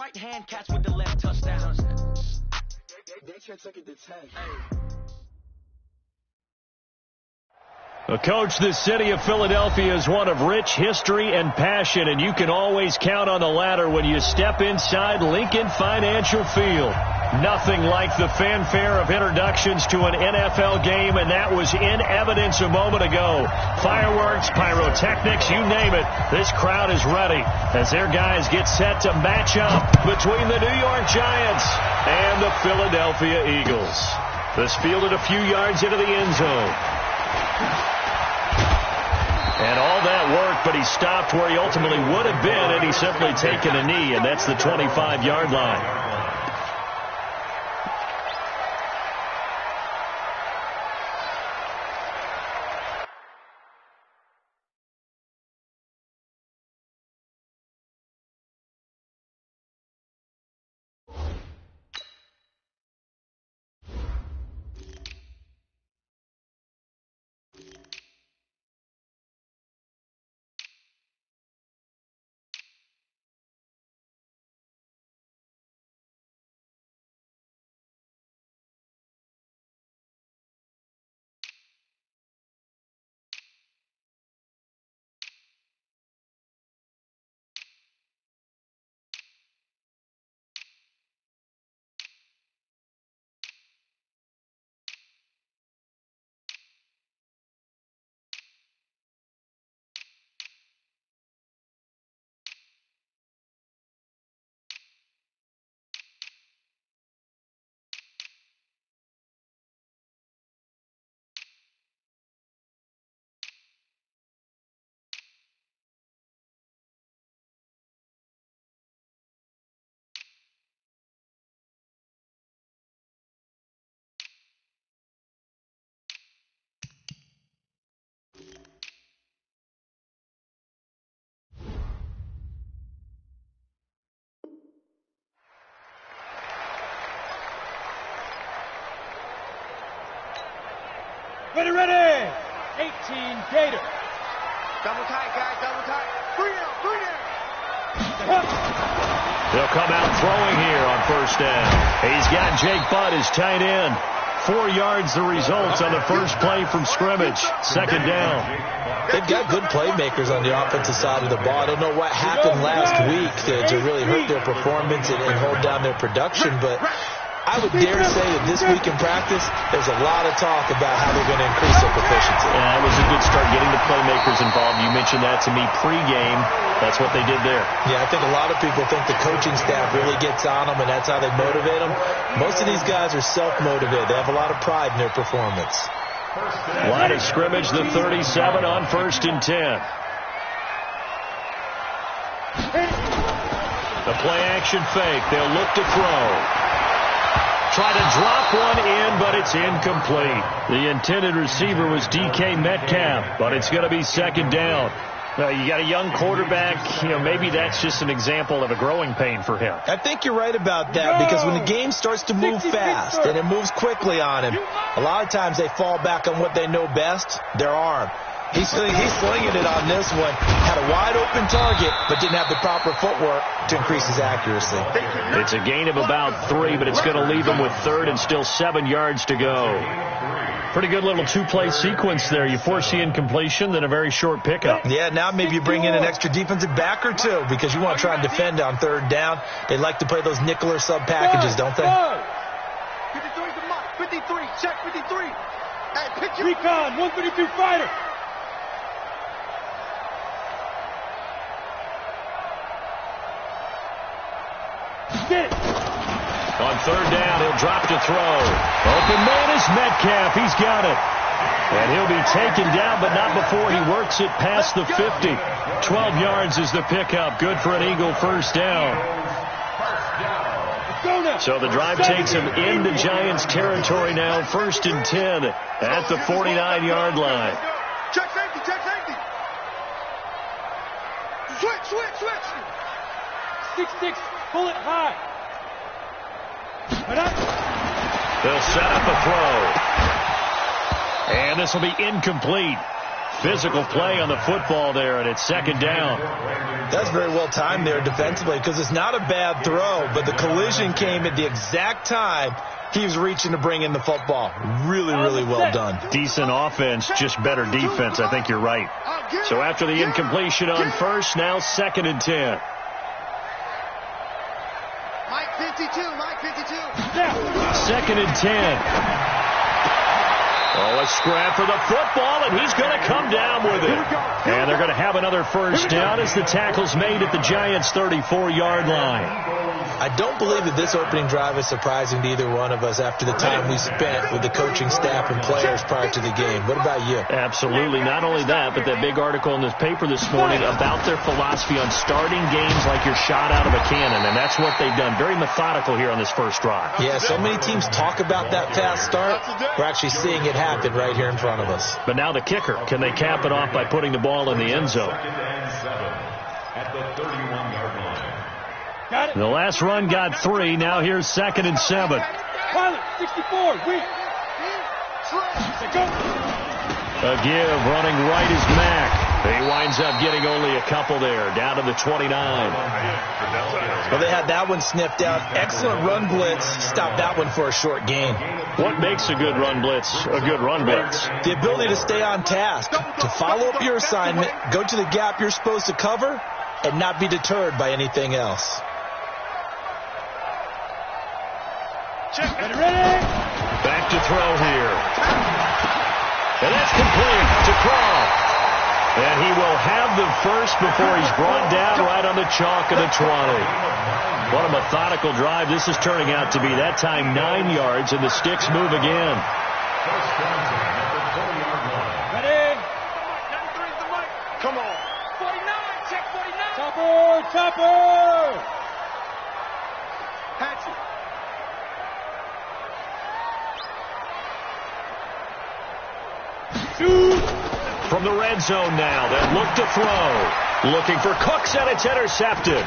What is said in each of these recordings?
right hand catch with the left touchdown. They took it to 10. Coach, the city of Philadelphia is one of rich history and passion, and you can always count on the ladder when you step inside Lincoln Financial Field. Nothing like the fanfare of introductions to an NFL game, and that was in evidence a moment ago. Fireworks, pyrotechnics, you name it. This crowd is ready as their guys get set to match up between the New York Giants and the Philadelphia Eagles. This fielded a few yards into the end zone. And all that worked, but he stopped where he ultimately would have been had he simply taken a knee, and that's the 25-yard line. Ready. 18 Gator. Double tight, guys. Double tight. Three down. They'll come out throwing here on first down. He's got Jake Butt as tight end. 4 yards the results on the first play from scrimmage. Second down. They've got good playmakers on the offensive side of the ball. I don't know what happened last week to really hurt their performance and hold down their production, but I would dare say that this week in practice, there's a lot of talk about how they're going to increase their proficiency. Yeah, that was a good start getting the playmakers involved. You mentioned that to me pregame. That's what they did there. Yeah, I think a lot of people think the coaching staff really gets on them, and that's how they motivate them. Most of these guys are self-motivated. They have a lot of pride in their performance. Line of scrimmage, the 37 on 1st and 10. The play-action fake. They'll look to throw. Try to drop one in, but it's incomplete. The intended receiver was DK Metcalf, but it's going to be second down. You got a young quarterback. Maybe that's just an example of a growing pain for him. I think you're right about that, because when the game starts to move fast and it moves quickly on him, a lot of times they fall back on what they know best, their arm. He's slinging it on this one. Had a wide-open target, but didn't have the proper footwork to increase his accuracy. It's a gain of about 3, but it's going to leave him with 3rd and still 7 yards to go. Pretty good little two-play sequence there. You force the incompletion, then a very short pickup. Yeah, now maybe you bring in an extra defensive back or two, because you want to try and defend on 3rd down. They like to play those nickel or sub packages, don't they? 53's the mark. 53. Check 53. Hey, pick your Recon, 132 fighter. Get it. On 3rd down, he'll drop to throw. Open man is Metcalf. He's got it. And he'll be taken down, but not before he works it past the 50. 12 yards is the pickup. Good for an Eagle first down. So the drive takes him into Giants territory now. 1st and 10 at the 49-yard line. check safety, check safety. Switch. 6-6, pull it high. They'll set up a throw. And this will be incomplete. Physical play on the football there, and it's second down. That's very well timed there defensively because it's not a bad throw, but the collision came at the exact time he was reaching to bring in the football. Really, really well done. Decent offense, just better defense. I think you're right. So after the incompletion on first, now 2nd and 10. Mike 52, Mike 52. 2nd and 10. Oh, a scrap for the football, and he's going to come down with it. And they're going to have another first down as the tackle's made at the Giants' 34-yard line. I don't believe that this opening drive is surprising to either one of us after the time we spent with the coaching staff and players prior to the game. What about you? Absolutely. Not only that, but that big article in this paper this morning about their philosophy on starting games like you're shot out of a cannon, and that's what they've done. Very methodical here on this first drive. Yeah, so many teams talk about that fast start. We're actually seeing it happen right here in front of us. But now the kicker. Can they cap it off by putting the ball in the end zone? At the 31-yard line. Got it. The last run got 3. Now here's 2nd and 7. Pilot, 64, weak. A give, running right is Mack. He winds up getting only a couple there, down to the 29. Well, they had that one sniffed out. Excellent run blitz. Stopped that one for a short gain. What makes a good run blitz a good run blitz? The ability to stay on task, to follow up your assignment, go to the gap you're supposed to cover, and not be deterred by anything else. Ready? Back to throw here. And that's complete to Croft. And he will have the first before he's brought down right on the chalk of the 20. What a methodical drive this is turning out to be. That time 9 yards, and the sticks move again. Ready? Come on. 49, check 49. Chopper! Hatchet. From the red zone now, they look to throw. Looking for Cooks, and it's intercepted.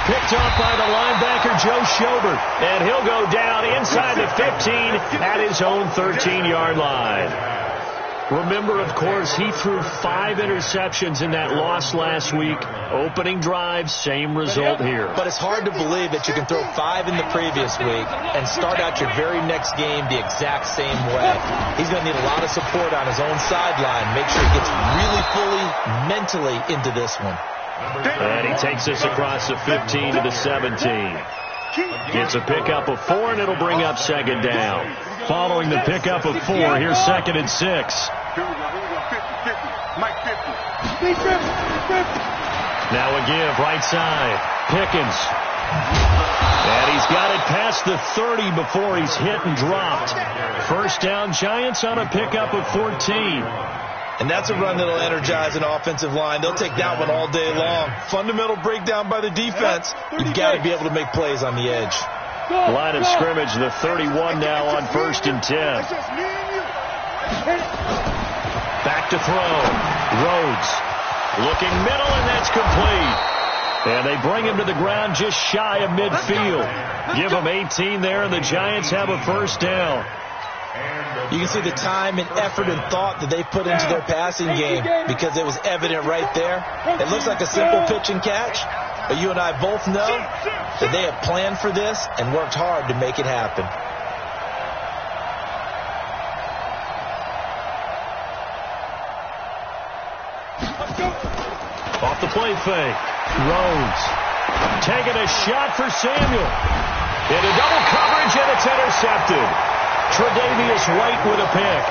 Picked off by the linebacker, Joe Schobert. And he'll go down inside the 15 at his own 13-yard line. Remember, of course, he threw 5 interceptions in that loss last week. Opening drive, same result here. But it's hard to believe that you can throw 5 in the previous week and start out your very next game the exact same way. He's going to need a lot of support on his own sideline. Make sure he gets really fully mentally into this one. And he takes us across the 15 to the 17. Gets a pickup of 4, and it'll bring up 2nd down. Following the pickup of 4, here's 2nd and 6. Here we go. 50, Mike 50. Now a give, right side. Pickens. And he's got it past the 30 before he's hit and dropped. First down, Giants on a pickup of 14. And that's a run that'll energize an offensive line. They'll take that one all day long. Fundamental breakdown by the defense. You've got to be able to make plays on the edge. Line of scrimmage, the 31 now on 1st and 10. Back to throw. Rhodes looking middle, and that's complete. And they bring him to the ground just shy of midfield. Give him 18 there, and the Giants have a first down. You can see the time and effort and thought that they put into their passing game because it was evident right there. It looks like a simple pitch and catch, but you and I both know that they have planned for this and worked hard to make it happen. Off the play fake. Rhodes taking a shot for Samuel. Into double coverage, and it's intercepted. Tre'Davious White with a pick.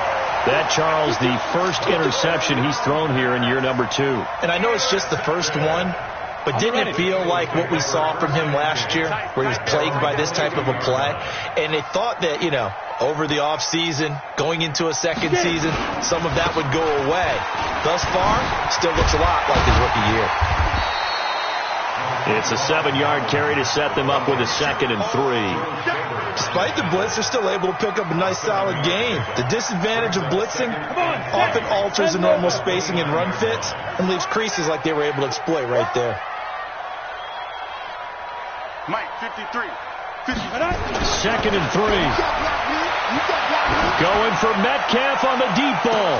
That, Charles, the first interception he's thrown here in year number 2. And I know it's just the first one, but didn't it feel like what we saw from him last year, where he was plagued by this type of a play? And they thought that, you know, over the offseason, going into a second season, some of that would go away. Thus far, still looks a lot like his rookie year. It's a 7-yard carry to set them up with a 2nd and 3. Despite the blitz, they're still able to pick up a nice, solid gain. The disadvantage of blitzing often alters the normal spacing and run fits and leaves creases like they were able to exploit right there. Mike 53. 2nd and 3. Going for Metcalf on the deep ball.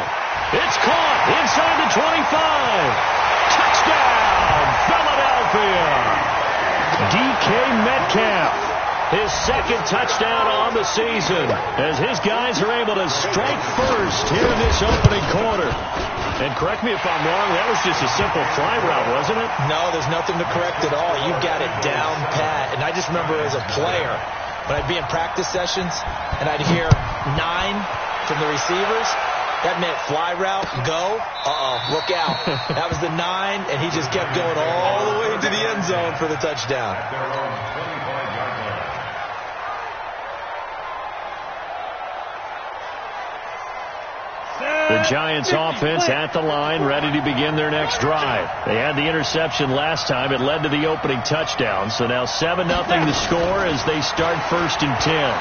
It's caught inside the 25. Touchdown, Philadelphia. DK Metcalf, his 2nd touchdown on the season, as his guys are able to strike first here in this opening quarter. And correct me if I'm wrong, that was just a simple fly route, wasn't it? No, there's nothing to correct at all. You got it down pat. And I just remember as a player, when I'd be in practice sessions and I'd hear 9 from the receivers, that meant fly route, go, look out. That was the 9, and he just kept going all the way to the end zone for the touchdown. The Giants offense at the line, ready to begin their next drive. They had the interception last time. It led to the opening touchdown. So now 7-0 the score as they start 1st and 10.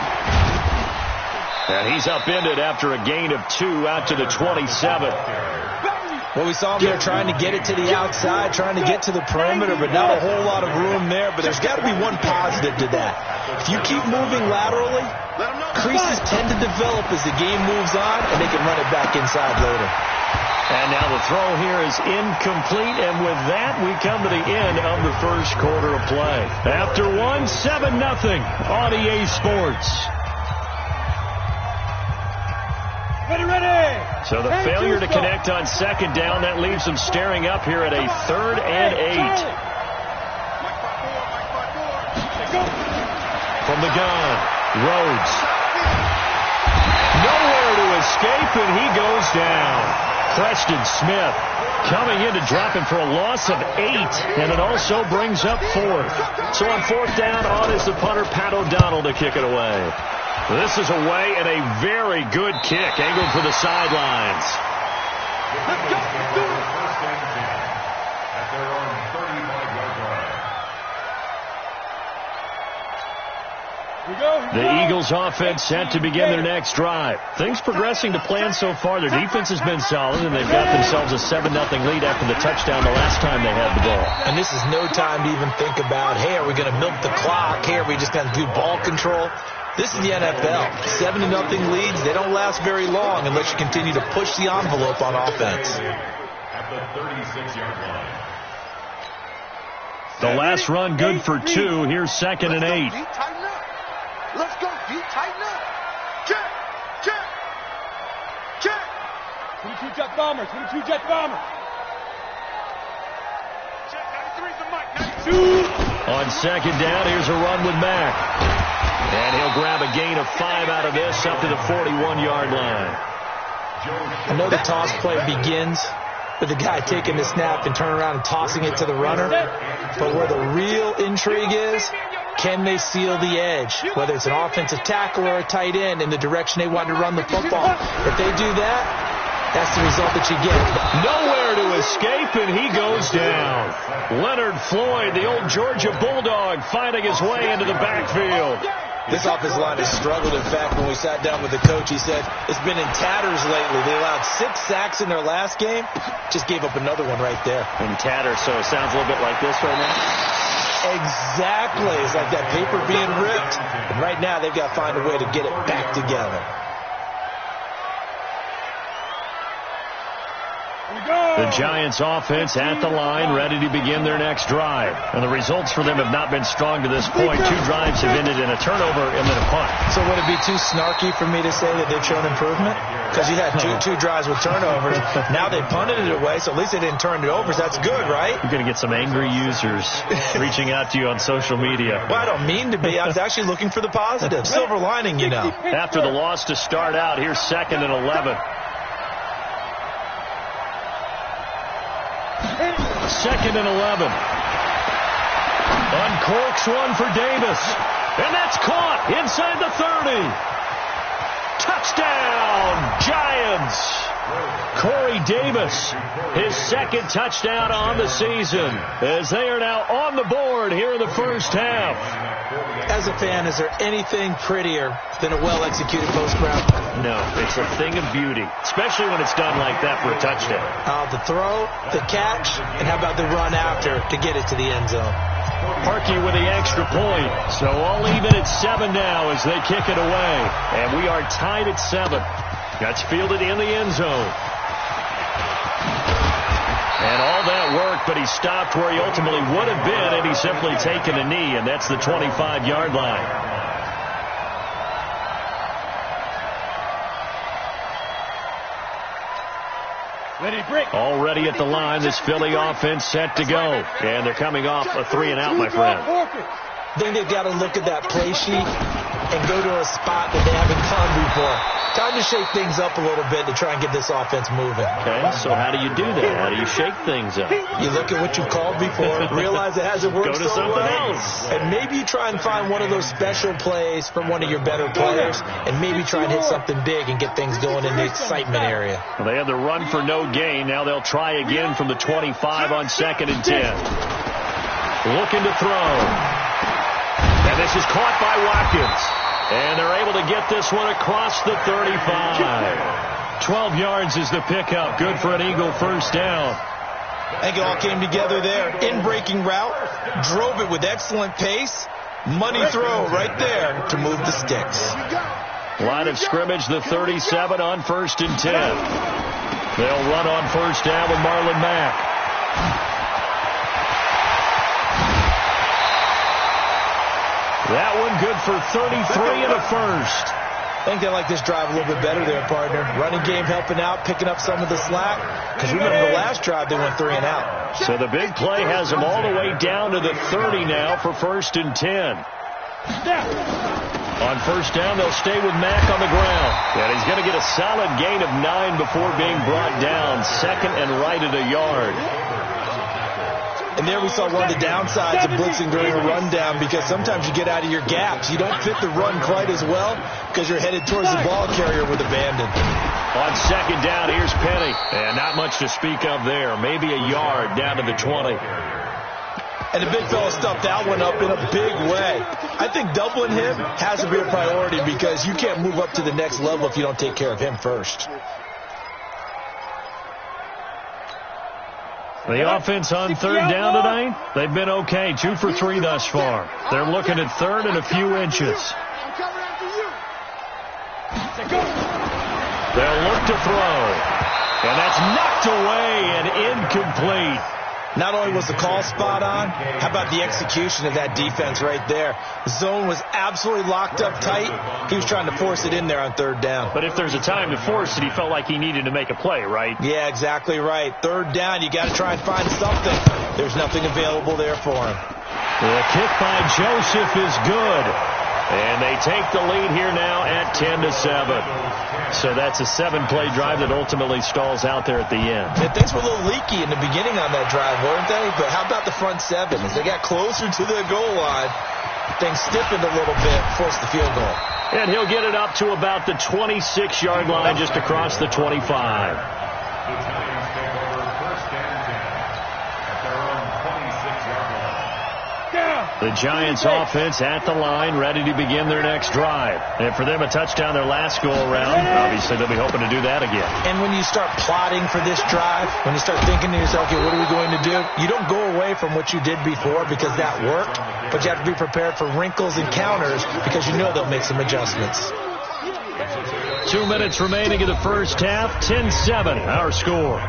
And he's upended after a gain of 2 out to the 27. Well, we saw him there trying to get it to the outside, trying to get to the perimeter, but not a whole lot of room there. But there's got to be one positive to that. If you keep moving laterally, creases tend to develop as the game moves on, and they can run it back inside later. And now the throw here is incomplete, and with that, we come to the end of the first quarter of play. After 7-0 on EA Sports. Ready. So the failure to connect on 2nd down, that leaves them staring up here at a 3rd and 8. From the gun, Rhodes. Nowhere to escape, and he goes down. Preston Smith coming in to drop him for a loss of 8, and it also brings up 4th. So on 4th down, on is the punter, Pat O'Donnell, to kick it away. This is away, and a very good kick, angled for the sidelines. Let's go. At their own 35-yard line. The Eagles offense set to begin their next drive. Things progressing to plan so far. Their defense has been solid, and they've got themselves a 7-0 lead after the touchdown the last time they had the ball. And this is no time to even think about, hey, are we going to milk the clock? Hey, are we just going to do ball control? This is the NFL. 7-0 leads, they don't last very long unless you continue to push the envelope on offense. At the 36-yard line. The last run good for 2. Here's 2nd and 8. Let's go, D. Tighten up. Check. 22 jet bomber. Check, 93's the mic. 92. On 2nd down, here's a run with Mack. And he'll grab a gain of 5 out of this up to the 41-yard line. I know the toss play begins with the guy taking the snap and turning around and tossing it to the runner. But where the real intrigue is, can they seal the edge? Whether it's an offensive tackle or a tight end in the direction they want to run the football. If they do that, that's the result that you get. Nowhere to escape, and he goes down. Leonard Floyd, the old Georgia Bulldog, finding his way into the backfield. This offensive line has struggled. In fact, when we sat down with the coach, he said it's been in tatters lately. They allowed 6 sacks in their last game. Just gave up another one right there. In tatters, so it sounds a little bit like this right now. Exactly. It's like that paper being ripped. And right now, they've got to find a way to get it back together. The Giants offense at the line, ready to begin their next drive. And the results for them have not been strong to this point. 2 drives have ended in a turnover and then a punt. So would it be too snarky for me to say that they've shown improvement? Because you had two drives with turnovers. Now they punted it away, so at least they didn't turn it over. So that's good, right? You're going to get some angry users reaching out to you on social media. Well, I don't mean to be. I was actually looking for the positive. Silver lining, you know. After the loss to start out, here's 2nd and 11. 2nd and 11. Uncorks one for Davis. And that's caught inside the 30. Touchdown, Giants. Corey Davis, his 2nd touchdown on the season, as they are now on the board here in the first half. As a fan, is there anything prettier than a well-executed post-route? No, it's a thing of beauty, especially when it's done like that for a touchdown. The throw, the catch, and how about the run after to get it to the end zone? Parkey with the extra point. So all even at 7 now as they kick it away. And we are tied at 7. That's fielded in the end zone. And all that work, but he stopped where he ultimately would have been had he simply taken a knee, and that's the 25-yard line. Already at the line, this Philly offense set to go. And they're coming off a 3-and-out, my friend. I think they've got to look at that play sheet and go to a spot that they haven't gone before. Time to shake things up a little bit to try and get this offense moving. Okay, so how do you do that? How do you shake things up? You look at what you called before, realize it hasn't worked so well. Go to something else. And maybe you try and find one of those special plays from one of your better players, and maybe try and hit something big and get things going in the excitement area. Well, they had the run for no gain. Now they'll try again from the 25 on 2nd and 10. Looking to throw. And this is caught by Watkins. And they're able to get this one across the 35. 12 yards is the pickup. Good for an Eagle first down. I think it all came together there. In-breaking route. Drove it with excellent pace. Money throw right there to move the sticks. Line of scrimmage, the 37 on 1st and 10. They'll run on first down with Marlon Mack. That one good for 33 and a first. I think they like this drive a little bit better there, partner. Running game helping out, picking up some of the slack. Because remember the last drive they went 3-and-out. So the big play has them all the way down to the 30 now for 1st and 10. On first down, they'll stay with Mack on the ground. And he's going to get a solid gain of 9 before being brought down. 2nd and right at a yard. And there we saw one of the downsides of blitzing during a rundown, because sometimes you get out of your gaps. You don't fit the run quite as well because you're headed towards the ball carrier with abandon. On 2nd down, here's Penny. And not much to speak of there. Maybe a yard down to the 20. And the big fella stuffed that one up in a big way. I think doubling him has to be a priority, because you can't move up to the next level if you don't take care of him first. The offense on 3rd down tonight, they've been okay. 2 for 3 thus far. They're looking at 3rd and a few inches. They'll look to throw. And that's knocked away and incomplete. Not only was the call spot on, how about the execution of that defense right there? The zone was absolutely locked up tight. He was trying to force it in there on 3rd down. But if there's a time to force it, he felt like he needed to make a play, right? Yeah, exactly right. 3rd down, you got to try and find something. There's nothing available there for him. The kick by Joseph is good. And they take the lead here now at 10-7. So that's a 7-play drive that ultimately stalls out there at the end. And things were a little leaky in the beginning on that drive, weren't they? But how about the front 7? As they got closer to the goal line, things stiffened a little bit, forced the field goal. And he'll get it up to about the 26-yard line, just across the 25. The Giants offense at the line, ready to begin their next drive. And for them, a touchdown their last go-around. Obviously, they'll be hoping to do that again. And when you start plotting for this drive, when you start thinking to yourself, okay, what are we going to do? You don't go away from what you did before because that worked, but you have to be prepared for wrinkles and counters because you know they'll make some adjustments. 2 minutes remaining in the first half. 10-7, our score.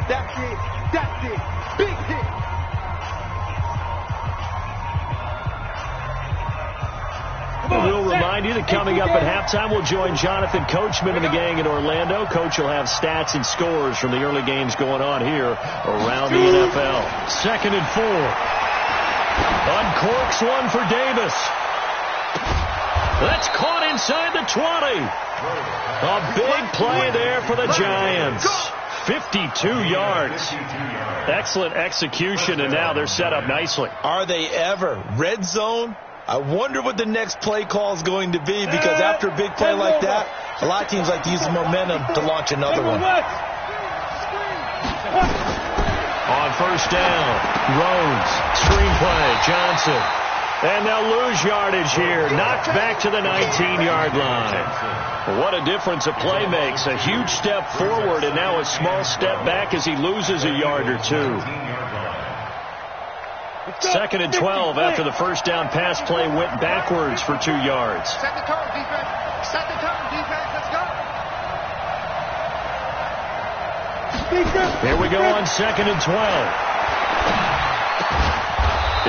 That's it. That's it. Big hit. We'll remind you that coming up at halftime, we'll join Jonathan Coachman and the gang in Orlando. Coach will have stats and scores from the early games going on here around the NFL. 2nd and 4. Uncorks one for Davis. That's caught inside the 20. A big play there for the Giants. 52 yards. Excellent execution, and now they're set up nicely. Are they ever? Red zone? I wonder what the next play call is going to be, because after a big play like that, a lot of teams like to use the momentum to launch another one. On first down, Rhodes, screenplay, Johnson. And they'll lose yardage here, knocked back to the 19-yard line. What a difference a play makes. A huge step forward and now a small step back as he loses a yard or two. 2nd and 12 after the first down pass play went backwards for 2 yards. Set the tone, defense. Set the tone, defense. Let's go. Here we go on 2nd and 12.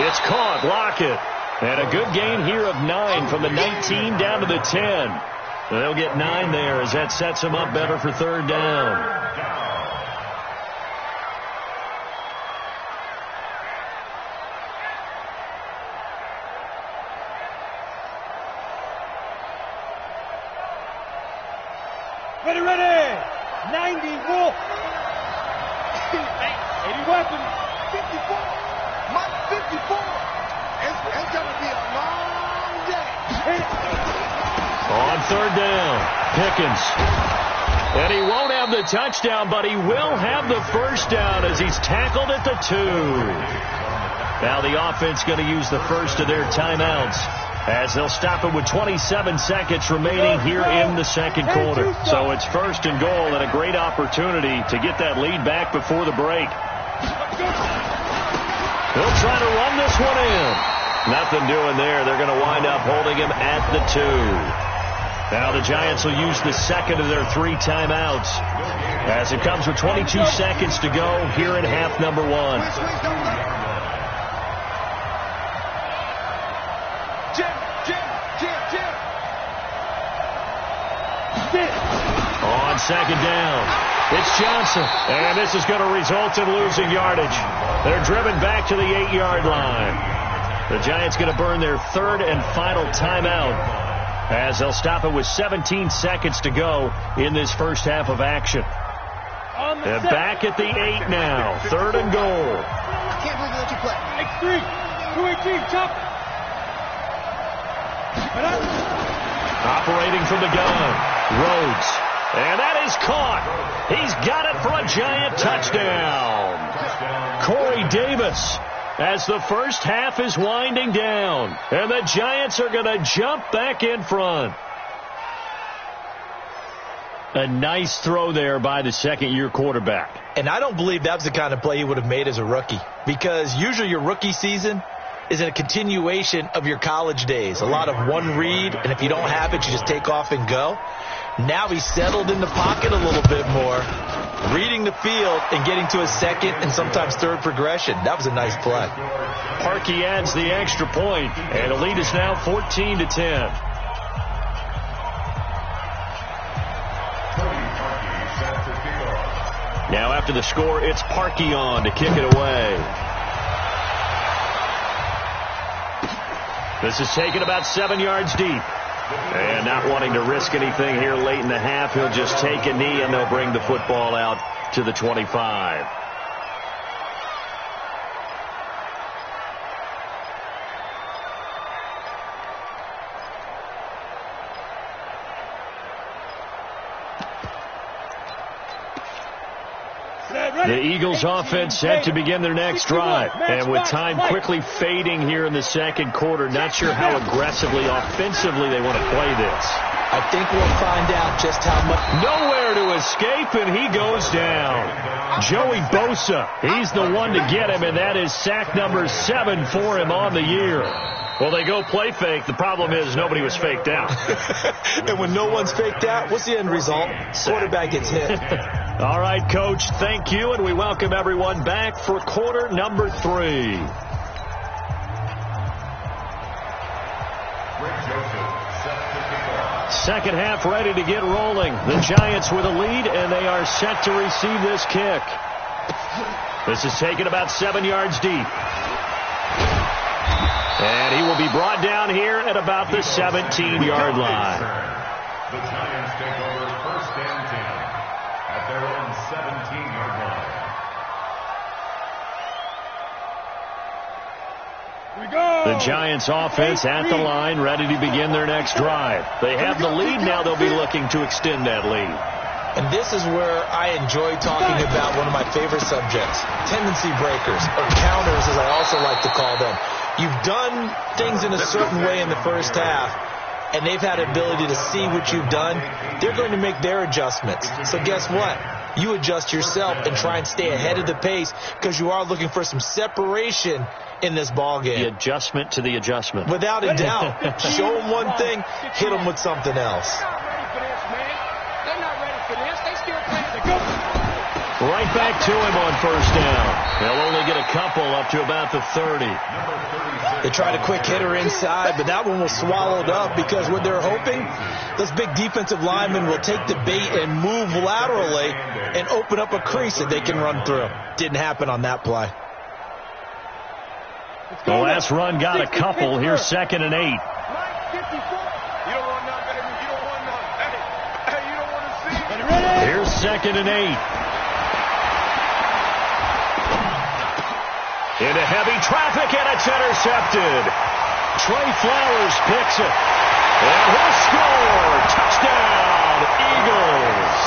It's caught. Lockett. And a good gain here of 9 from the 19 down to the 10. They'll get 9 there as that sets them up better for 3rd down. Ready. 90 Wolf. 80 weapons. 54. Mike 54. It's going to be a long day. On 3rd down, Pickens. And he won't have the touchdown, but he will have the first down as he's tackled at the 2. Now the offense going to use the first of their timeouts as they'll stop it with 27 seconds remaining here in the 2nd quarter. So it's 1st and goal and a great opportunity to get that lead back before the break. He'll try to run this one in. Nothing doing there. They're going to wind up holding him at the 2. Now the Giants will use the 2nd of their 3 timeouts as it comes with 22 seconds to go here in half number 1. On 2nd down, it's Johnson, and this is going to result in losing yardage. They're driven back to the 8-yard line. The Giants going to burn their 3rd and final timeout as they'll stop it with 17 seconds to go in this first half of action. They're back at the 8 now, 3rd and goal. Can't believe they let you play. X3, 218, chop. Operating from the gun, Rhodes. And that is caught. He's got it for a Giant touchdown. Corey Davis as the first half is winding down. And the Giants are going to jump back in front. A nice throw there by the 2nd-year quarterback. And I don't believe that's the kind of play he would have made as a rookie. Because usually your rookie season is a continuation of your college days. A lot of one read, and if you don't have it, you just take off and go. Now he's settled in the pocket a little bit more, reading the field and getting to his 2nd and sometimes 3rd progression. That was a nice play. Parkey adds the extra point, and the lead is now 14-10. Now after the score, it's Parkey on to kick it away. This is taken about 7 yards deep. And not wanting to risk anything here late in the half, he'll just take a knee and they'll bring the football out to the 25. The Eagles offense set to begin their next drive. And with time quickly fading here in the 2nd quarter, not sure how aggressively, offensively they want to play this. I think we'll find out just how much. Nowhere to escape, and he goes down. Joey Bosa, he's the one to get him, and that is sack number 7 for him on the year. Well, they go play fake. The problem is nobody was faked out. And when no one's faked out, what's the end result? Quarterback gets hit. All right, Coach, thank you, and we welcome everyone back for quarter number 3. Second half ready to get rolling. The Giants with a lead, and they are set to receive this kick. This is taken about 7 yards deep. And he will be brought down here at about the 17-yard line. The Giants take over 1st and 10 at their own 17-yard line. The Giants offense at the line, ready to begin their next drive. They have the lead. Now they'll be looking to extend that lead. And this is where I enjoy talking about one of my favorite subjects, tendency breakers, or counters as I also like to call them. You've done things in a certain way in the first half, and they've had ability to see what you've done. They're going to make their adjustments. So guess what? you adjust yourself and try and stay ahead of the pace because you are looking for some separation in this ball game. The adjustment to the adjustment. Without a doubt. Show them one thing, hit them with something else. They're not ready for this, man. They're not ready for this. They still playing the go. Right back to him on first down. They'll only get a couple up to about the 30. They tried a quick hitter inside, but that one was swallowed up because what they're hoping, those big defensive linemen will take the bait and move laterally and open up a crease that they can run through. Didn't happen on that play. The last run got a couple. Here's 2nd and 8. You don't run none, baby. You don't run none. Hey, you don't want to see. Here's 2nd and 8. Into heavy traffic, and it's intercepted. Trey Flowers picks it. And he'll score. Touchdown, Eagles.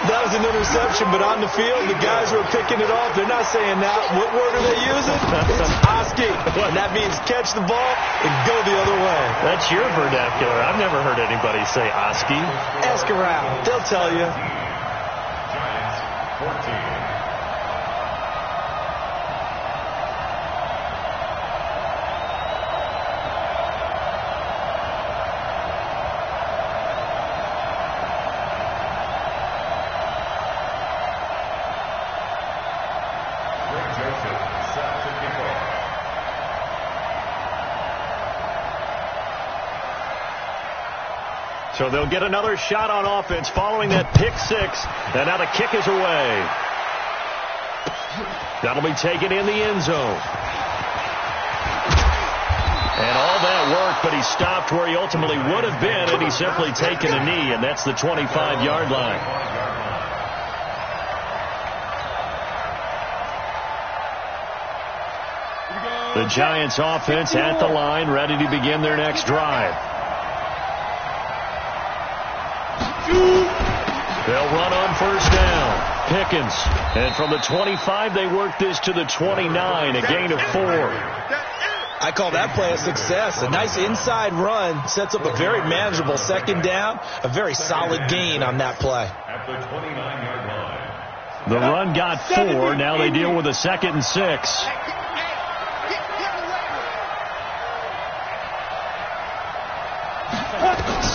That was an interception, but on the field, the guys who are picking it off, they're not saying that. What word are they using? It's Oski. And that means catch the ball and go the other way. That's your vernacular. I've never heard anybody say Oski. Ask around. They'll tell you. Giants 14. So they'll get another shot on offense following that pick six. And now the kick is away. That'll be taken in the end zone. And all that work, but he stopped where he ultimately would have been had he simply taken a knee, and that's the 25-yard line. The Giants offense at the line, ready to begin their next drive. They'll run on first down. Pickens. And from the 25, they work this to the 29, a gain of 4. I call that play a success. A nice inside run sets up a very manageable 2nd down. A very solid gain on that play. At the 29-yard line. The run got 4. Now they deal with a 2nd and 6.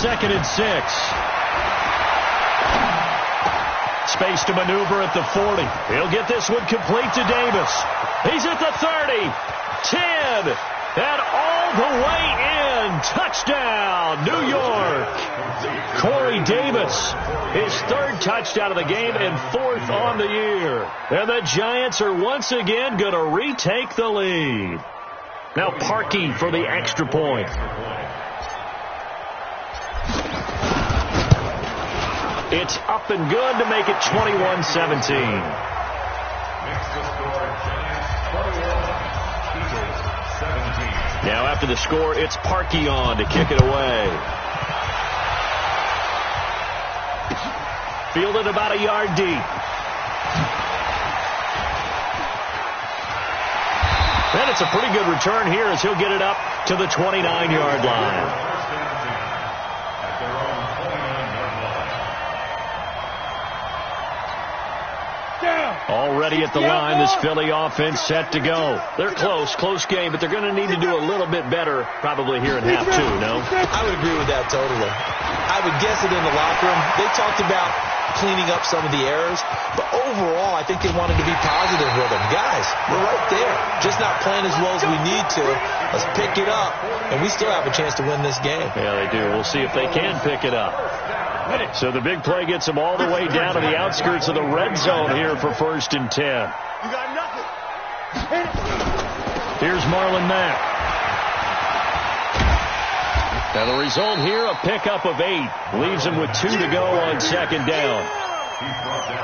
Second and 6. Space to maneuver at the 40. He'll get this one complete to Davis. He's at the 30, 10, and all the way in. Touchdown, New York. Corey Davis, his 3rd touchdown of the game and 4th on the year. And the Giants are once again going to retake the lead. Now Parkey for the extra point. It's up and good to make it 21-17. Makes the score Giants 21, Eagles 17. Now after the score, it's Parkey on to kick it away. Fielded about a yard deep. And it's a pretty good return here as he'll get it up to the 29-yard line. Already at the line, this Philly offense set to go. They're close game, but they're going to need to do a little bit better probably here in half 2, no? I would agree with that totally. I would guess it in the locker room. They talked about cleaning up some of the errors, but overall, I think they wanted to be positive with them. Guys, we're right there. Just not playing as well as we need to. Let's pick it up, and we still have a chance to win this game. Yeah, they do. We'll see if they can pick it up. So the big play gets them all the way down to the outskirts of the red zone here for 1st and 10. You got nothing. Here's Marlon Mack. Now the result here, a pickup of 8. Leaves him with 2 to go on 2nd down.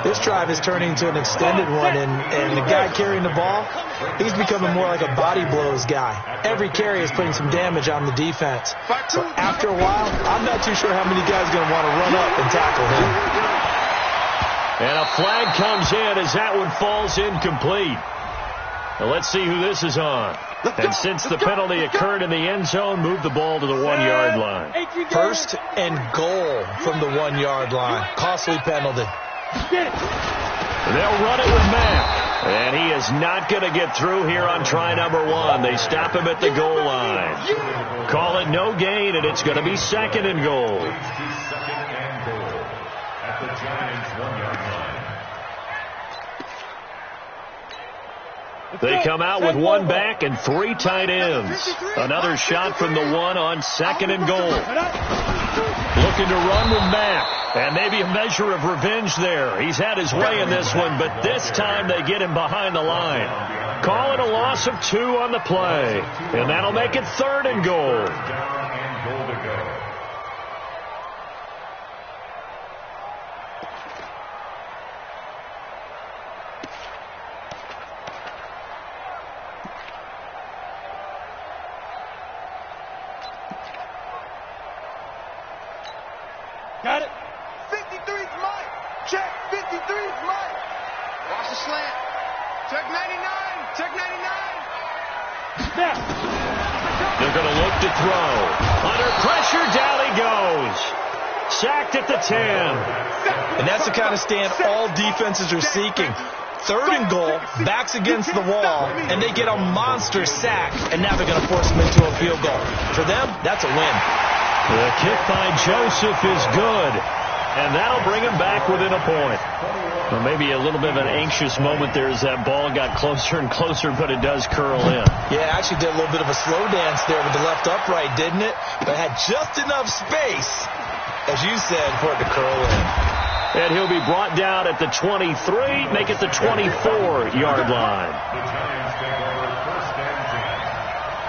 This drive is turning into an extended one, and the guy carrying the ball, he's becoming more like a body blows guy. Every carry is putting some damage on the defense. So after a while, I'm not too sure how many guys are going to want to run up and tackle him. And a flag comes in as that one falls incomplete. Well, let's see who this is on. And since the penalty occurred in the end zone, move the ball to the 1-yard line. First and goal from the 1-yard line. Costly penalty. They'll run it with Mack. And he is not going to get through here on try number 1. They stop him at the goal line. Call it no gain, and it's going to be second and goal. Second and goal at the Giants' 1-yard line. They come out with 1 back and 3 tight ends. Another shot from the 1 on second and goal. Looking to run with Mack. And maybe a measure of revenge there. He's had his way in this one, but this time they get him behind the line. Call it a loss of 2 on the play. And that'll make it third and goal. Down and goal to go. Got it. 53's Mike. Check. 53's Mike. Watch the slant. Check 99. Check 99. Snap. They're going to look to throw. Under pressure, down he goes. Sacked at the 10. And that's the kind of stand all defenses are seeking. Third and goal, backs against the wall, and they get a monster sack, and now they're going to force them into a field goal. For them, that's a win. The kick by Joseph is good, and that'll bring him back within a point. Well, maybe a little bit of an anxious moment there as that ball got closer and closer, but it does curl in. Yeah, actually did a little bit of a slow dance there with the left upright, didn't it? But had just enough space, as you said, for it to curl in. And he'll be brought down at the 23, make it the 24-yard line. The Giants take over first and 10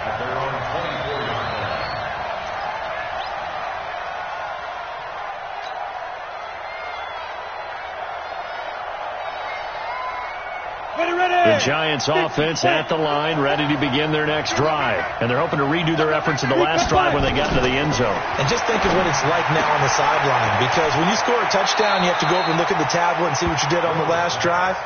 at their own 24-yard line. The Giants offense at the line, ready to begin their next drive. And they're hoping to redo their efforts in the last drive when they got into the end zone. And just think of what it's like now on the sideline, because when you score a touchdown, you have to go over and look at the tablet and see what you did on the last drive.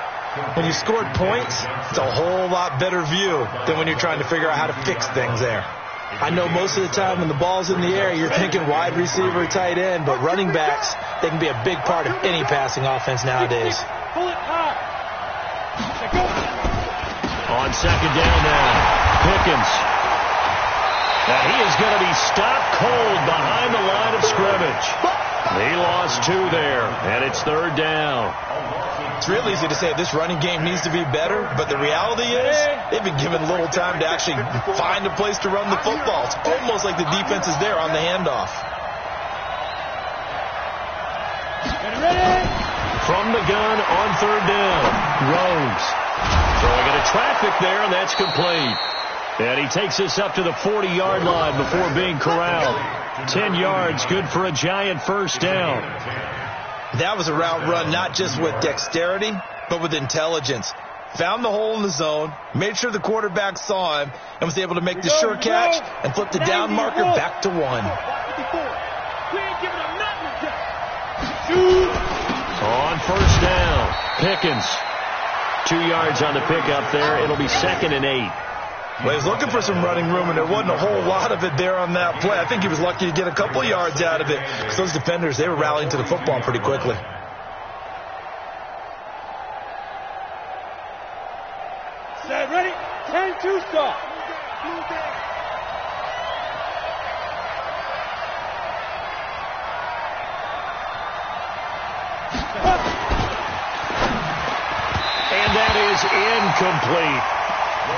When you scored points, it's a whole lot better view than when you're trying to figure out how to fix things there. I know most of the time when the ball's in the air, you're thinking wide receiver, tight end, but running backs, they can be a big part of any passing offense nowadays. Pull it high. On second down now, Pickens. And he is going to be stopped cold behind the line of scrimmage. He lost 2 there, and it's third down. It's real easy to say this running game needs to be better, but the reality is they've been given little time to actually find a place to run the football. It's almost like the defense is there on the handoff. From the gun on third down, Rhodes. Throwing into traffic there, and that's complete. And he takes us up to the 40-yard line before being corralled. 10 yards, good for a Giant first down. That was a route run not just with dexterity, but with intelligence. Found the hole in the zone, made sure the quarterback saw him, and was able to make the sure catch and flip the down marker back to 1. On first down, Pickens. 2 yards on the pickup there. It'll be second and 8. Well, he was looking for some running room, and there wasn't a whole lot of it there on that play. I think he was lucky to get a couple yards out of it, because those defenders, they were rallying to the football pretty quickly. Set, ready? 10-2 start. And that is incomplete.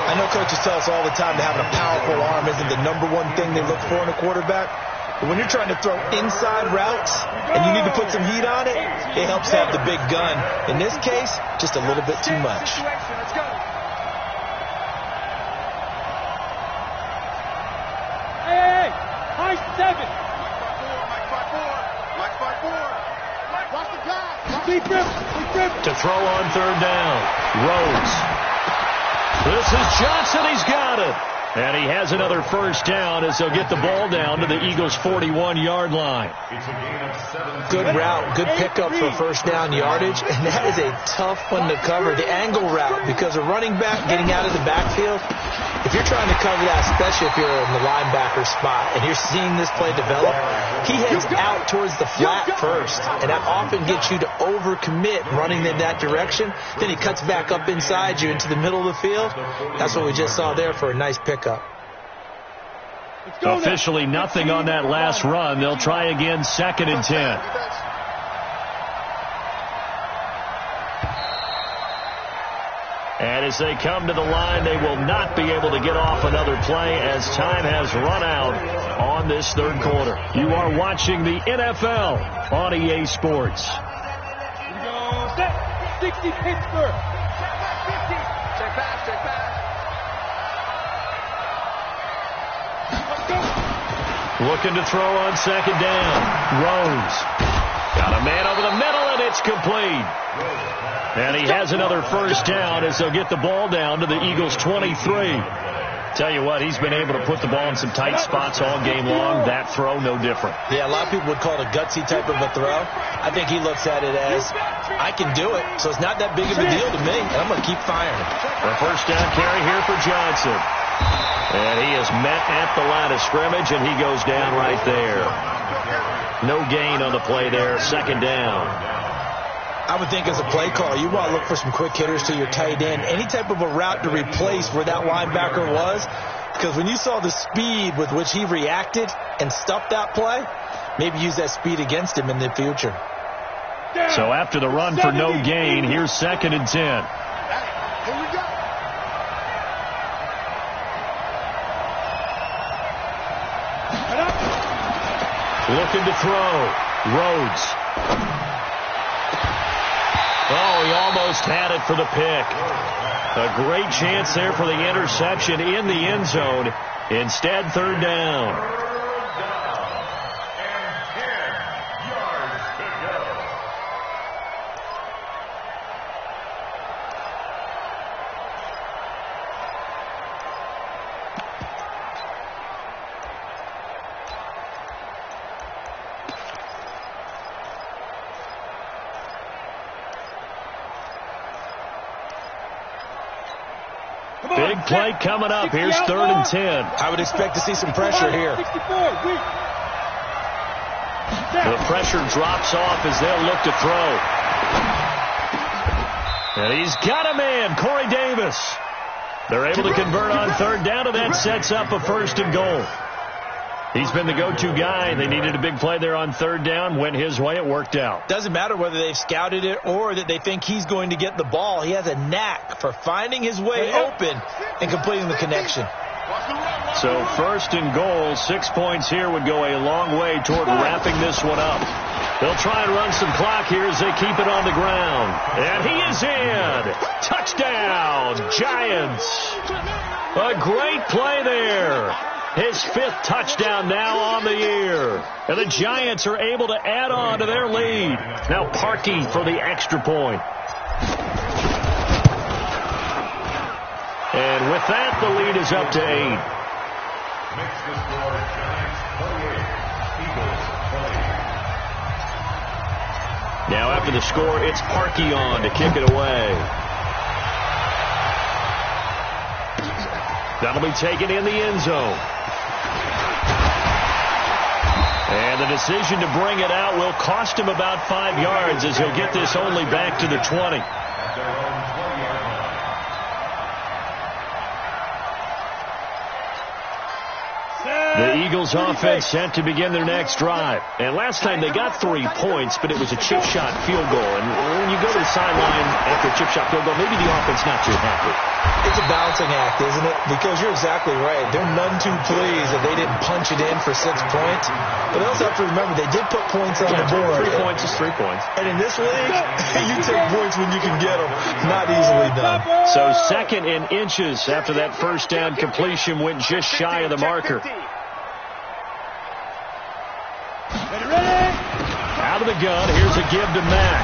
I know coaches tell us all the time that having a powerful arm isn't the number one thing they look for in a quarterback. But when you're trying to throw inside routes and you need to put some heat on it, it helps to have the big gun. In this case, just a little bit too much. Let's go. Hey, high 7. Mike 5-4. Mike 5-4. Mike, watch the guy. Deep grip. To throw on third down, Rhodes. This is Johnson. He's got it. And he has another first down as they'll get the ball down to the Eagles' 41-yard line. It's a gain of 7. Good route, good pickup for first down yardage, and that is a tough one to cover. The angle route, because a running back getting out of the backfield, if you're trying to cover that, especially if you're in the linebacker spot and you're seeing this play develop, he heads out towards the flat first, and that often gets you to overcommit running in that direction. Then he cuts back up inside you into the middle of the field. That's what we just saw there for a nice pickup. Officially nothing on that last run. They'll try again, 2nd and 10. And as they come to the line, they will not be able to get off another play as time has run out on this third quarter. You are watching the NFL on EA Sports. 60 Pittsburgh. Check pass. Looking to throw on 2nd down. Rose. Got a man over the middle, and it's complete. And he has another first down as they'll get the ball down to the Eagles' 23. Tell you what, he's been able to put the ball in some tight spots all game long. That throw, no different. Yeah, a lot of people would call it a gutsy type of a throw. I think he looks at it as, I can do it, so it's not that big of a deal to me, and I'm going to keep firing. A first down carry here for Johnson. And he is met at the line of scrimmage, and he goes down right there. No gain on the play there, 2nd down. I would think as a play caller, you want to look for some quick hitters to your tight end. Any type of a route to replace where that linebacker was. Because when you saw the speed with which he reacted and stuffed that play, maybe use that speed against him in the future. So after the run for no gain, here's 2nd and 10. Here we go. Looking to throw. Rhodes. Oh, he almost had it for the pick. A great chance there for the interception in the end zone. Instead, 3rd down. Big play coming up. Here's 3rd and 10. I would expect to see some pressure here. The pressure drops off as they'll look to throw. And he's got a man, Corey Davis. They're able to convert on 3rd down, and that sets up a 1st and goal. He's been the go-to guy. They needed a big play there on 3rd down. Went his way. It worked out. Doesn't matter whether they've scouted it or that they think he's going to get the ball. He has a knack for finding his way open and completing the connection. So 1st and goal, 6 points here would go a long way toward wrapping this one up. They'll try and run some clock here as they keep it on the ground. And he is in. Touchdown, Giants. A great play there. His 5th touchdown now on the year. And the Giants are able to add on to their lead. Now Parkey for the extra point. And with that, the lead is up to 8. Makes the score Giants 28, Eagles 20. Now after the score, it's Parkey on to kick it away. That'll be taken in the end zone. And the decision to bring it out will cost him about 5 yards as he'll get this only back to the 20. At their own 20-yard line. The Eagles offense set to begin their next drive. And last time they got 3 points, but it was a chip shot field goal. And when you go to the sideline after a chip shot field goal, maybe the offense not too happy. It's a balancing act, isn't it? Because you're exactly right. They're none too pleased that they didn't punch it in for 6 points. But they also have to remember they did put points on the board. 3 points is 3 points. And in this league, you take points when you can get them. Not easily done. So 2nd in inches after that first down completion went just shy of the marker. Out of the gun, here's a give to Mack.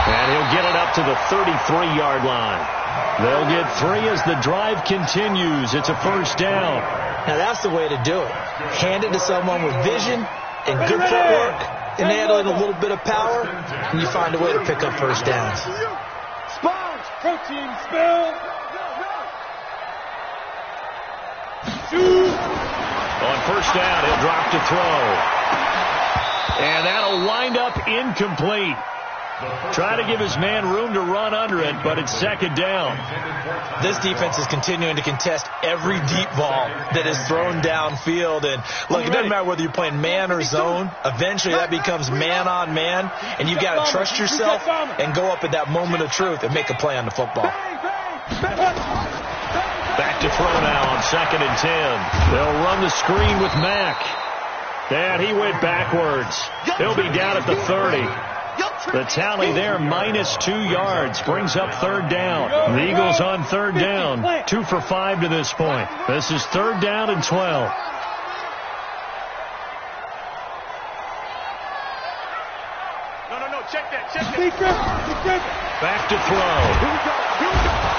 And he'll get it up to the 33-yard line. They'll get 3 as the drive continues. It's a first down. Now, that's the way to do it. Hand it to someone with vision and good footwork, and add in a little bit of power, and you find a way to pick up first downs. Sponge, protein spill. Shoot. On first down, he'll drop to throw. And that'll wind up incomplete. Try to give his man room to run under it, but it's second down. This defense is continuing to contest every deep ball that is thrown downfield. And look, it doesn't matter whether you're playing man or zone. Eventually that becomes man on man, and you've got to trust yourself and go up at that moment of truth and make a play on the football. Back to throw now on 2nd and 10. They'll run the screen with Mack. And he went backwards. He'll be down at the 30. The tally there, -2 yards, brings up third down. The Eagles on third down, 2 for 5 to this point. This is 3rd down and 12. No, check that. Back to throw.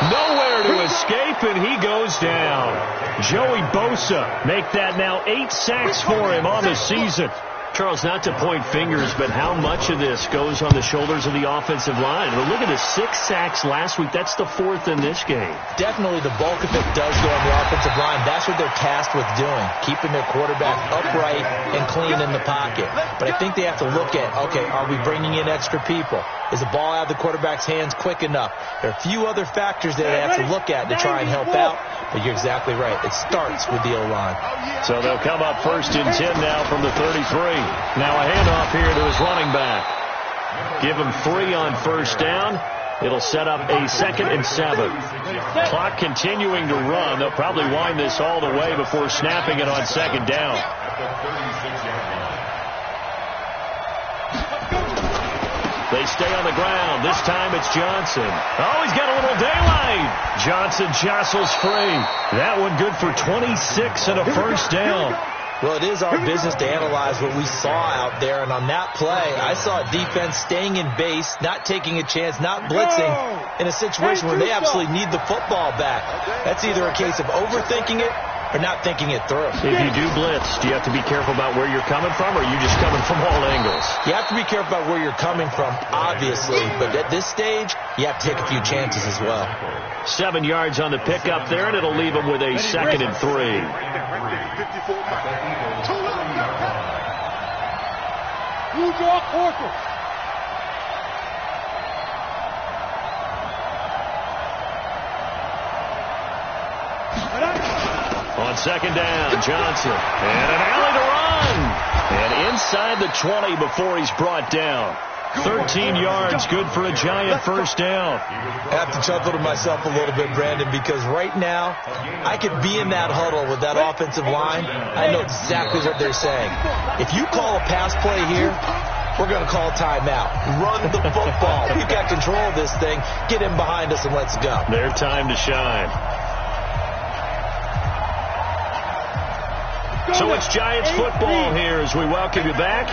Nowhere to escape, and he goes down. Joey Bosa make that now 8 sacks for him on the season. Charles, not to point fingers, but how much of this goes on the shoulders of the offensive line? Well, look at the 6 sacks last week. That's the 4th in this game. Definitely the bulk of it does go on the offensive line. That's what they're tasked with doing, keeping their quarterback upright and clean in the pocket. But I think they have to look at, okay, are we bringing in extra people? Is the ball out of the quarterback's hands quick enough? There are a few other factors that they have to look at to try and help out. But you're exactly right. It starts with the O-line. So they'll come up 1st and 10 now from the 33. Now a handoff here to his running back. Give him 3 on first down. It'll set up a 2nd and 7. Clock continuing to run. They'll probably wind this all the way before snapping it on 2nd down. They stay on the ground. This time it's Johnson. Oh, he's got a little daylight. Johnson jostles free. That one good for 26 and a first down. Well, it is our business to analyze what we saw out there, and on that play, I saw a defense staying in base, not taking a chance, not blitzing, in a situation where they absolutely need the football back. That's either a case of overthinking it or not thinking it through. If you do blitz, do you have to be careful about where you're coming from, or are you just coming from all angles? You have to be careful about where you're coming from, obviously, but at this stage, you have to take a few chances as well. 7 yards on the pickup there, and it'll leave them with a 2nd and 3. On 2nd down, Johnson. And an alley to run. And inside the 20 before he's brought down. 13 yards, good for a Giant first down. I have to chuckle to myself a little bit, Brandon, because right now, I could be in that huddle with that offensive line. I know exactly what they're saying. If you call a pass play here, we're going to call timeout. Run the football. We've got control of this thing. Get in behind us and let's go. Their time to shine. So it's Giants football here as we welcome you back.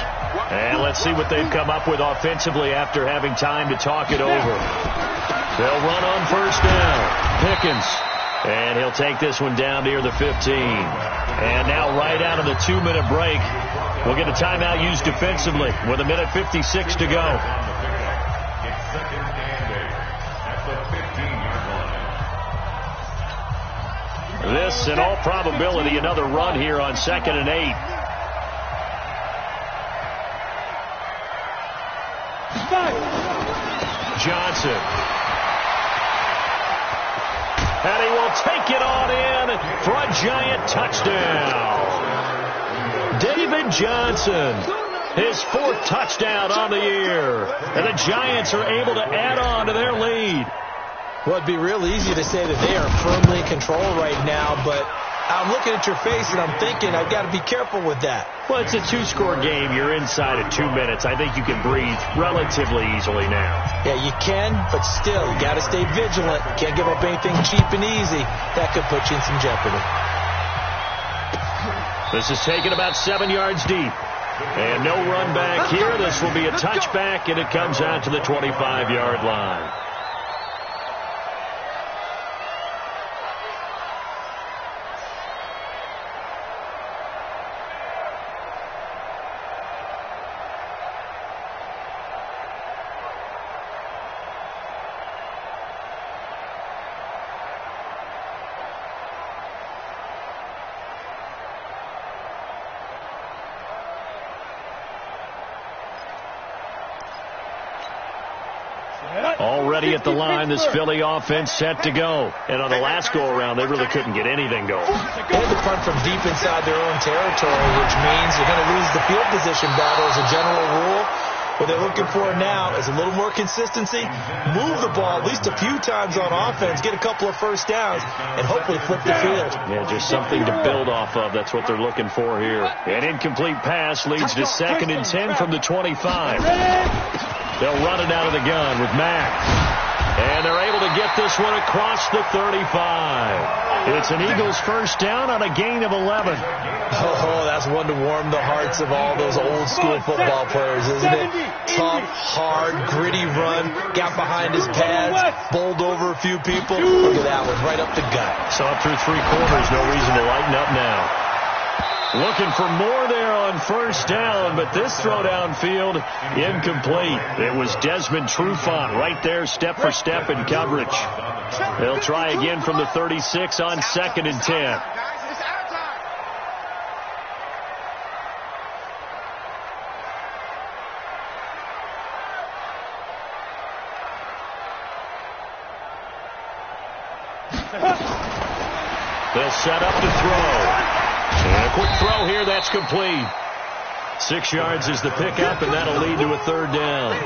And let's see what they've come up with offensively after having time to talk it over. They'll run on first down. Pickens. And he'll take this one down near the 15. And now right out of the 2-minute break, we'll get a timeout used defensively with 1:56 to go. This, in all probability, another run here on 2nd and 8. Johnson. And he will take it on in for a Giant touchdown. David Johnson, his 4th touchdown on the year. And the Giants are able to add on to their lead. Well, it'd be real easy to say that they are firmly in control right now, but I'm looking at your face and I'm thinking I've got to be careful with that. Well, it's a 2-score game. You're inside of 2 minutes. I think you can breathe relatively easily now. Yeah, you can, but still, you got to stay vigilant. Can't give up anything cheap and easy. That could put you in some jeopardy. This is taken about 7 yards deep. And no run back here. This will be a touchback, and it comes out to the 25-yard line. Already at the line, this Philly offense set to go. And on the last go-around, they really couldn't get anything going. They had to punt from deep inside their own territory, which means they're going to lose the field position battle as a general rule. What they're looking for now is a little more consistency, move the ball at least a few times on offense, get a couple of first downs, and hopefully flip the field. Yeah, just something to build off of. That's what they're looking for here. An incomplete pass leads to 2nd and 10 from the 25. They'll run it out of the gun with Mack. And they're able to get this one across the 35. It's an Eagles first down on a gain of 11. Oh, that's one to warm the hearts of all those old-school football players, isn't it? Tough, hard, gritty run, got behind his pads, bowled over a few people. Look at that one, right up the gut. So up through 3 quarters, no reason to lighten up now. Looking for more there on first down, but this throw downfield, incomplete. It was Desmond Trufant right there, step for step in coverage. They'll try again from the 36 on 2nd and 10. They'll set up to throw. And a quick throw here, that's complete. 6 yards is the pickup, and that'll lead to a 3rd down.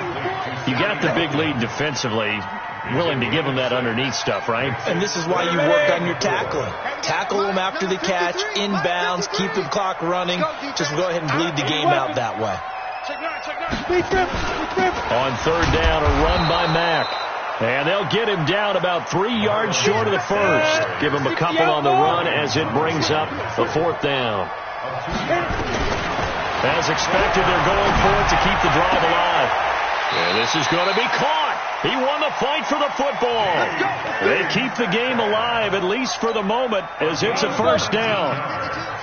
You got the big lead defensively, willing to give them that underneath stuff, right? And this is why you work on your tackling. Tackle them after the catch, inbounds, keep the clock running. Just go ahead and bleed the game out that way. On 3rd down, a run by Mack. And they'll get him down about 3 yards short of the first. Give him a couple on the run as it brings up the 4th down. As expected, they're going for it to keep the drive alive. And this is going to be caught. He won the fight for the football. They keep the game alive, at least for the moment, as it's a first down.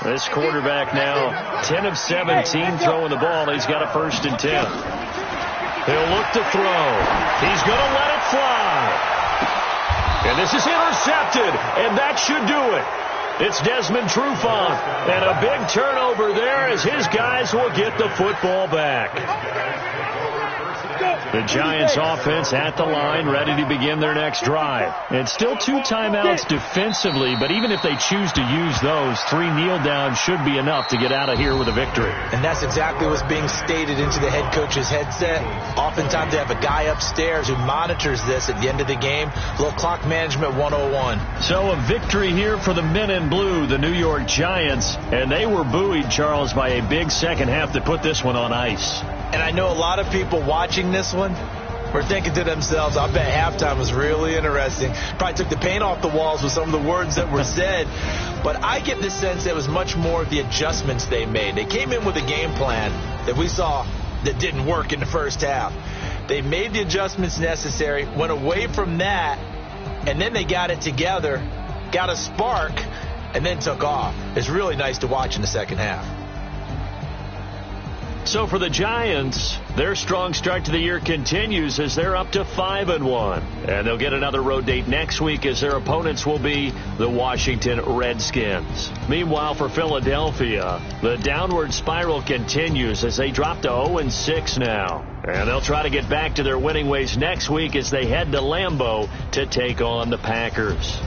This quarterback now 10 of 17 throwing the ball. He's got a 1st and 10. He'll look to throw. He's going to let it fly. And this is intercepted, and that should do it. It's Desmond Trufant, and a big turnover there as his guys will get the football back. The Giants offense at the line, ready to begin their next drive. And still 2 timeouts defensively, but even if they choose to use those, 3 kneel downs should be enough to get out of here with a victory. And that's exactly what's being stated into the head coach's headset. Oftentimes they have a guy upstairs who monitors this at the end of the game. A little clock management 101. So a victory here for the men in blue, the New York Giants. And they were buoyed, Charles, by a big second half that put this one on ice. And I know a lot of people watching this one were thinking to themselves, I bet halftime was really interesting. Probably took the paint off the walls with some of the words that were said. But I get the sense it was much more of the adjustments they made. They came in with a game plan that we saw that didn't work in the first half. They made the adjustments necessary, went away from that, and then they got it together, got a spark, and then took off. It's really nice to watch in the second half. So for the Giants, their strong start to the year continues as they're up to 5-1. And they'll get another road date next week as their opponents will be the Washington Redskins. Meanwhile, for Philadelphia, the downward spiral continues as they drop to 0-6 now. And they'll try to get back to their winning ways next week as they head to Lambeau to take on the Packers.